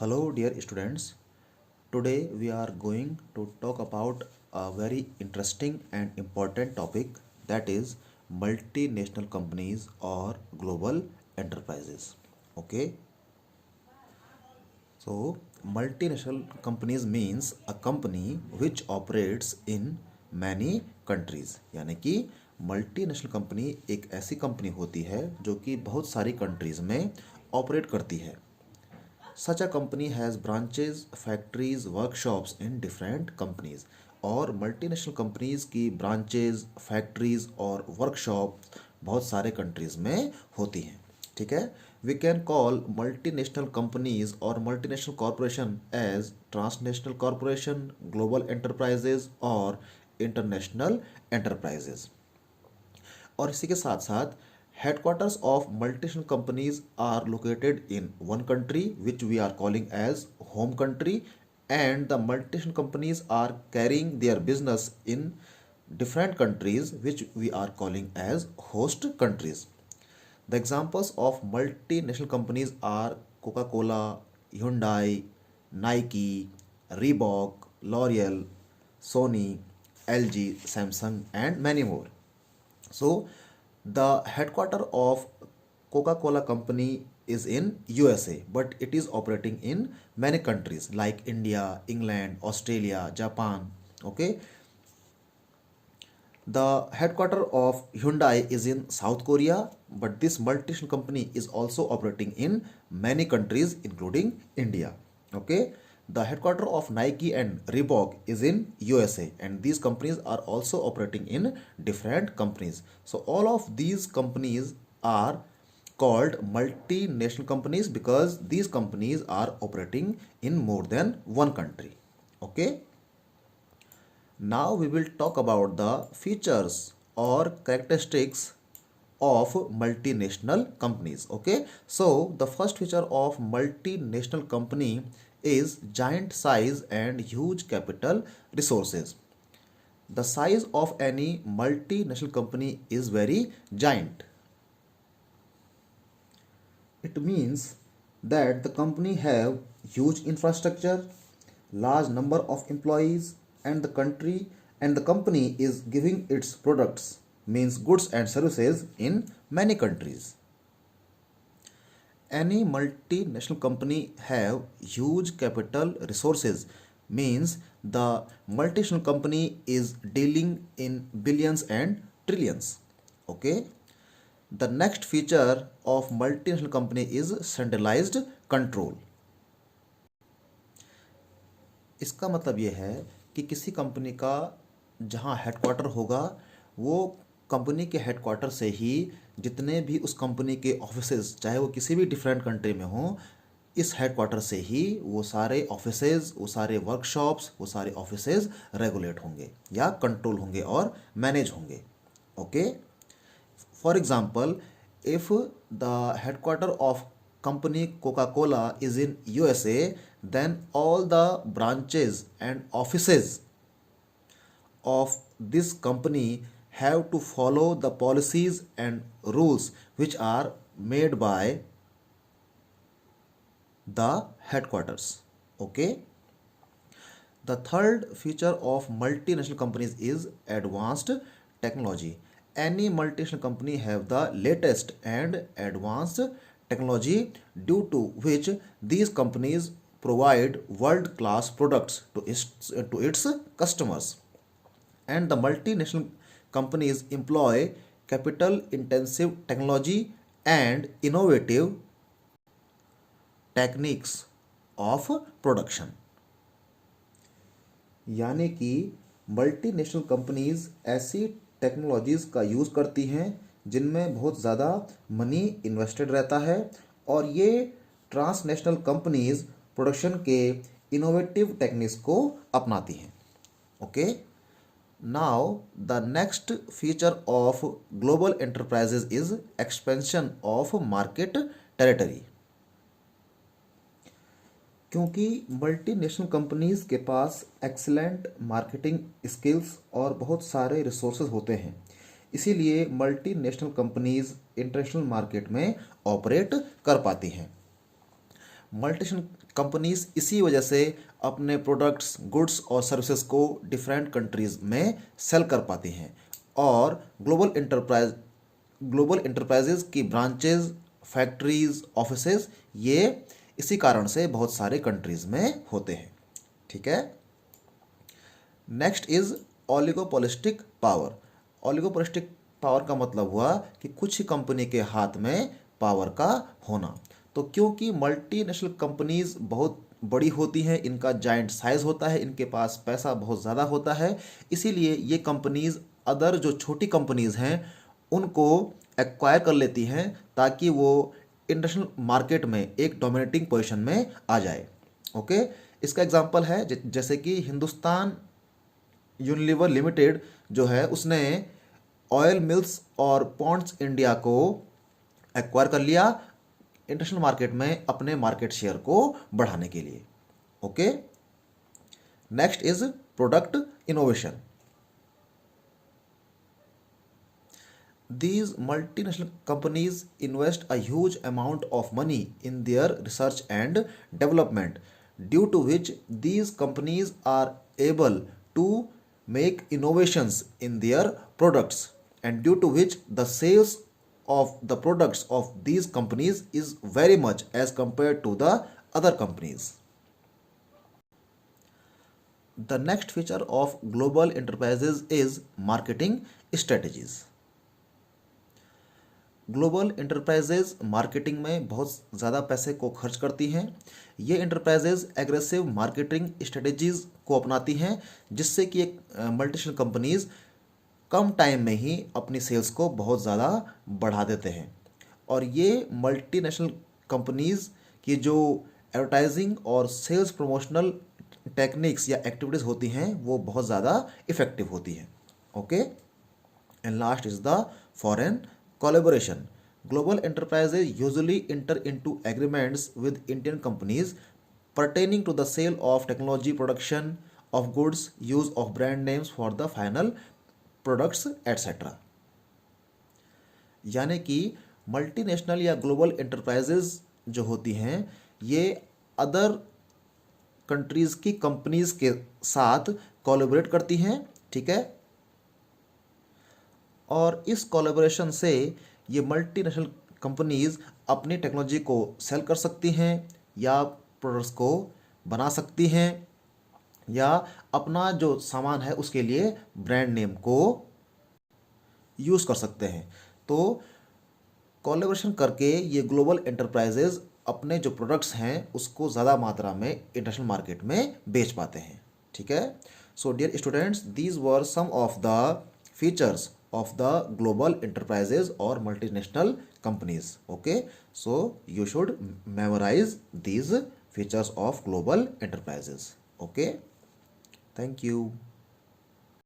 Hello, dear students. Today we are going to talk about a very interesting and important topic, that is multinational companies or global enterprises. Okay, so multinational companies means a company which operates in many countries. यानी कि multinational company एक ऐसी company होती है जो कि बहुत सारी कंट्रीज में ऑपरेट करती है. Such a company has branches, factories, workshops in different companies. और मल्टीनेशनल कंपनीज की ब्रांचेज, फैक्ट्रीज और वर्कशॉप बहुत सारे कंट्रीज में होती हैं. ठीक है. We can call multinational companies और multinational corporation as transnational corporation, global enterprises और इंटरनेशनल एंटरप्राइजेज. और इसी के साथ साथ headquarters of multinational companies are located in one country which we are calling as home country, and the multinational companies are carrying their business in different countries which we are calling as host countries. The examples of multinational companies are Coca-Cola, Hyundai, Nike, Reebok, L'Oreal, Sony, LG, Samsung and many more. So the headquarter of Coca-Cola company is in USA, but it is operating in many countries like India, England, Australia, Japan. Okay. The headquarter of Hyundai is in South Korea, but this multinational company is also operating in many countries including India. Okay. The headquarter of Nike and Reebok is in USA, and these companies are also operating in different companies. So all of these companies are called multinational companies because these companies are operating in more than one country. Okay. Now we will talk about the features or characteristics of multinational companies. Okay, so the first feature of multinational company is giant size and huge capital resources. The size of any multinational company is very giant. It means that the company have huge infrastructure, large number of employees, and the company is giving its products, means goods and services, in many countries. Any multinational company have huge capital resources means the multinational company is dealing in billions and trillions. Okay. The next feature of multinational company is centralized control. इसका मतलब ये है कि किसी company का जहाँ headquarter होगा वो कंपनी के हेडक्वार्टर से ही जितने भी उस कंपनी के ऑफिसेज, चाहे वो किसी भी डिफरेंट कंट्री में हो, इस हेडक्वार्टर से ही वो सारे ऑफिसेज, वो सारे वर्कशॉप्स, वो सारे ऑफिसेज रेगुलेट होंगे या कंट्रोल होंगे और मैनेज होंगे. Okay. For example, if the headquarter of company Coca-Cola is in USA, then all the branches and offices of this company have to follow the policies and rules which are made by the headquarters. Okay. The third feature of multinational companies is advanced technology. Any multinational company have the latest and advanced technology, due to which these companies provide world-class products to its customers. And the multinational companies employ capital-intensive technology and innovative techniques of production. यानी कि multinational companies ऐसी technologies का use करती हैं जिनमें बहुत ज़्यादा money invested रहता है, और ये ट्रांसनेशनल कंपनीज प्रोडक्शन के इनोवेटिव टेक्निक्स को अपनाती हैं. Okay. Now the next feature of global enterprises is expansion of market territory. क्योंकि मल्टीनेशनल कंपनीज के पास एक्सीलेंट मार्केटिंग स्किल्स और बहुत सारे रिसोर्सेज होते हैं, इसीलिए मल्टीनेशनल कंपनीज इंटरनेशनल मार्केट में ऑपरेट कर पाती हैं. मल्टीनेशनल कंपनीज इसी वजह से अपने प्रोडक्ट्स, गुड्स और सर्विसेज को डिफरेंट कंट्रीज में सेल कर पाती हैं और ग्लोबल इंटरप्राइजेज की ब्रांचेज, फैक्ट्रीज, ऑफिसेज ये इसी कारण से बहुत सारे कंट्रीज में होते हैं। ठीक है। Next is oligopolistic power. Oligopolistic power का मतलब हुआ कि कुछ ही कंपनी के हाथ में पावर का होना। तो क्योंकि मल्टीनेशनल कंपनीज बहुत बड़ी होती हैं, इनका जाइंट साइज होता है, इनके पास पैसा बहुत ज़्यादा होता है, इसीलिए ये कंपनीज अदर जो छोटी कंपनीज हैं उनको एक्वायर कर लेती हैं ताकि वो इंटरनेशनल मार्केट में एक डोमिनेटिंग पोजीशन में आ जाए। ओके। इसका एग्जांपल है जैसे कि हिंदुस्तान यूनिलीवर लिमिटेड जो है उसने ऑयल मिल्स और पॉन्ड्स इंडिया को एक्वायर कर लिया इंटरनेशनल मार्केट में अपने मार्केट शेयर को बढ़ाने के लिए। Okay. Next is product innovation. These multinational companies invest a huge amount of money in their research and development, due to which these companies are able to make innovations in their products, and due to which the sales of the products of these companies is very much as compared to the other companies. The next feature of global enterprises is marketing strategies. Global enterprises marketing में बहुत ज़्यादा पैसे को खर्च करती हैं। ये enterprises aggressive marketing strategies को अपनाती हैं जिससे कि एक मल्टीनेशनल कंपनीज कम टाइम में ही अपनी सेल्स को बहुत ज़्यादा बढ़ा देते हैं। और ये मल्टीनेशनल कंपनीज की जो एडवर्टाइजिंग और सेल्स प्रमोशनल टेक्निक्स या एक्टिविटीज़ होती हैं वो बहुत ज़्यादा इफ़ेक्टिव होती हैं। Okay. And last is the foreign collaboration. Global enterprises usually enter into agreements with Indian companies pertaining to the sale of technology, production of goods, use of brand names for the final products etc. यानी कि multinational या global enterprises जो होती हैं ये other countries की companies के साथ कोलैबोरेट करती हैं। ठीक है। और इस कोलैबोरेशन से ये मल्टीनेशनल कंपनीज अपनी टेक्नोलॉजी को सेल कर सकती हैं या प्रोडक्ट्स को बना सकती हैं या अपना जो सामान है उसके लिए ब्रांड नेम को यूज़ कर सकते हैं। तो कोलैबोरेशन करके ये ग्लोबल एंटरप्राइजेज अपने जो प्रोडक्ट्स हैं उसको ज़्यादा मात्रा में इंटरनेशनल मार्केट में बेच पाते हैं। ठीक है। So dear students, these were some of the features of the global enterprises or multinational companies. Okay, so you should memorize these features of global enterprises. Okay, thank you.